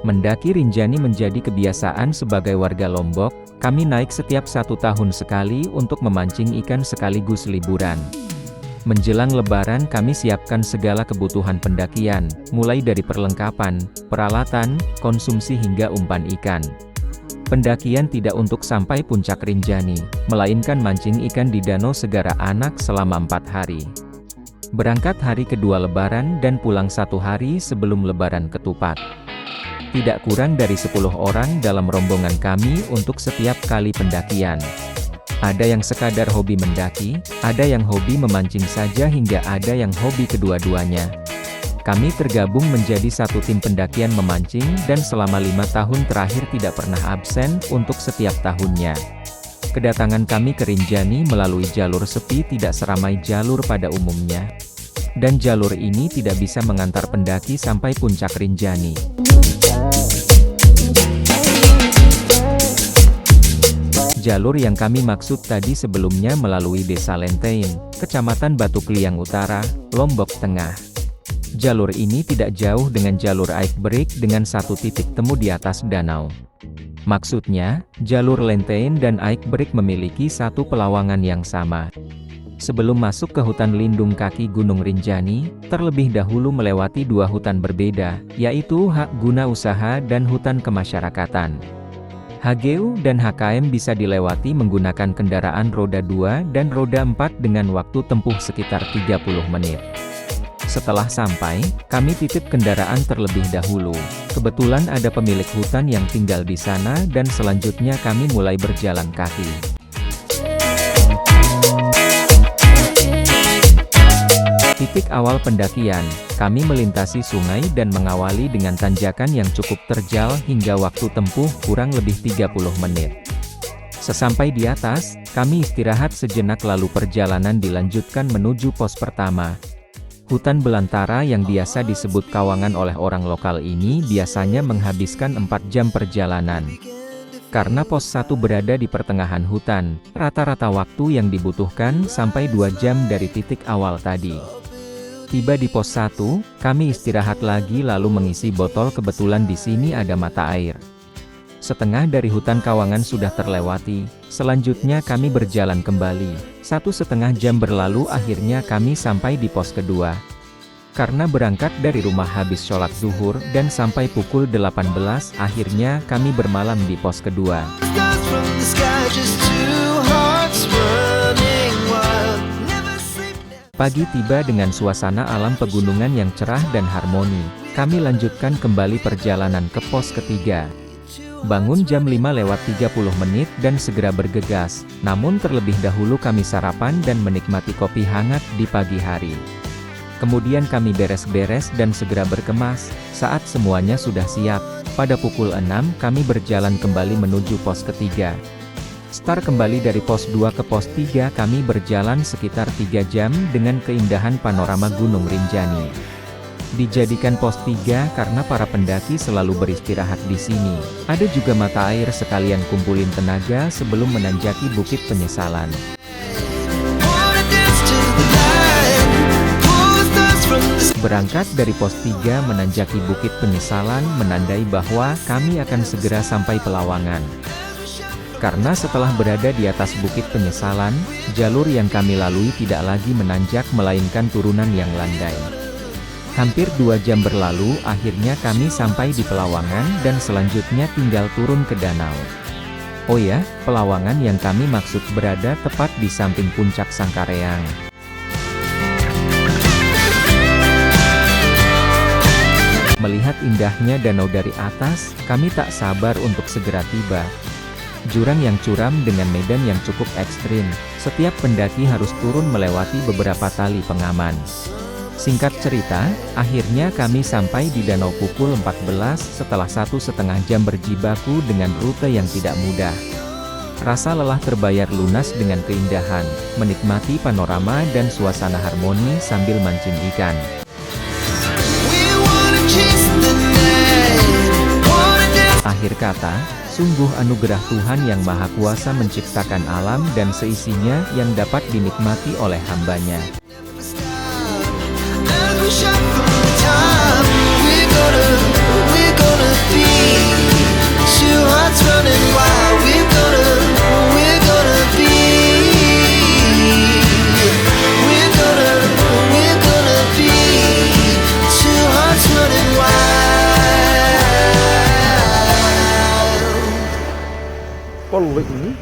Mendaki Rinjani menjadi kebiasaan sebagai warga Lombok, kami naik setiap 1 tahun sekali untuk memancing ikan sekaligus liburan. Menjelang Lebaran kami siapkan segala kebutuhan pendakian, mulai dari perlengkapan, peralatan, konsumsi hingga umpan ikan. Pendakian tidak untuk sampai puncak Rinjani, melainkan mancing ikan di Danau Segara Anak selama 4 hari. Berangkat hari kedua Lebaran dan pulang 1 hari sebelum Lebaran Ketupat. Tidak kurang dari 10 orang dalam rombongan kami untuk setiap kali pendakian. Ada yang sekadar hobi mendaki, ada yang hobi memancing saja hingga ada yang hobi kedua-duanya. Kami tergabung menjadi satu tim pendakian memancing dan selama 5 tahun terakhir tidak pernah absen untuk setiap tahunnya. Kedatangan kami ke Rinjani melalui jalur sepi tidak seramai jalur pada umumnya. Dan jalur ini tidak bisa mengantar pendaki sampai puncak Rinjani. Jalur yang kami maksud tadi sebelumnya melalui Desa Lentein, Kecamatan Batu Kliang Utara, Lombok Tengah. Jalur ini tidak jauh dengan jalur Aikberik dengan satu titik temu di atas danau. Maksudnya, jalur Lentein dan Aikberik memiliki satu pelawangan yang sama. Sebelum masuk ke hutan lindung kaki Gunung Rinjani, terlebih dahulu melewati 2 hutan berbeda, yaitu hak guna usaha dan hutan kemasyarakatan. HGU dan HKM bisa dilewati menggunakan kendaraan roda 2 dan roda 4 dengan waktu tempuh sekitar 30 menit. Setelah sampai, kami titip kendaraan terlebih dahulu. Kebetulan ada pemilik hutan yang tinggal di sana dan selanjutnya kami mulai berjalan kaki. Titik awal pendakian, kami melintasi sungai dan mengawali dengan tanjakan yang cukup terjal hingga waktu tempuh kurang lebih 30 menit. Sesampai di atas, kami istirahat sejenak lalu perjalanan dilanjutkan menuju pos pertama. Hutan belantara yang biasa disebut kawangan oleh orang lokal ini biasanya menghabiskan 4 jam perjalanan. Karena pos 1 berada di pertengahan hutan, rata-rata waktu yang dibutuhkan sampai 2 jam dari titik awal tadi. Tiba di pos 1, kami istirahat lagi lalu mengisi botol kebetulan di sini ada mata air. Setengah dari hutan kawangan sudah terlewati, selanjutnya kami berjalan kembali. 1,5 jam berlalu akhirnya kami sampai di pos kedua. Karena berangkat dari rumah habis sholat zuhur dan sampai pukul 18, akhirnya kami bermalam di pos kedua. Pagi tiba dengan suasana alam pegunungan yang cerah dan harmoni. Kami lanjutkan kembali perjalanan ke pos ketiga. Bangun jam 5:30 dan segera bergegas, namun terlebih dahulu kami sarapan dan menikmati kopi hangat di pagi hari. Kemudian kami beres-beres dan segera berkemas. Saat semuanya sudah siap, pada pukul 6 kami berjalan kembali menuju pos ketiga. Start kembali dari pos 2 ke pos 3 kami berjalan sekitar 3 jam dengan keindahan panorama Gunung Rinjani. Dijadikan pos 3 karena para pendaki selalu beristirahat di sini. Ada juga mata air sekalian kumpulin tenaga sebelum menanjaki Bukit Penyesalan. Berangkat dari pos 3 menanjaki Bukit Penyesalan menandai bahwa kami akan segera sampai Pelawangan. Karena setelah berada di atas Bukit Penyesalan, jalur yang kami lalui tidak lagi menanjak melainkan turunan yang landai. Hampir 2 jam berlalu, akhirnya kami sampai di Pelawangan dan selanjutnya tinggal turun ke danau. Oh ya, Pelawangan yang kami maksud berada tepat di samping puncak Sangkareang. Melihat indahnya danau dari atas, kami tak sabar untuk segera tiba. Jurang yang curam dengan medan yang cukup ekstrim, setiap pendaki harus turun melewati beberapa tali pengaman. Singkat cerita, akhirnya kami sampai di danau pukul 14 setelah 1,5 jam berjibaku dengan rute yang tidak mudah. Rasa lelah terbayar lunas dengan keindahan, menikmati panorama dan suasana harmoni sambil mancing ikan. Akhir kata, sungguh anugerah Tuhan yang Maha Kuasa menciptakan alam dan seisinya yang dapat dinikmati oleh hamba-Nya. Pelik ini.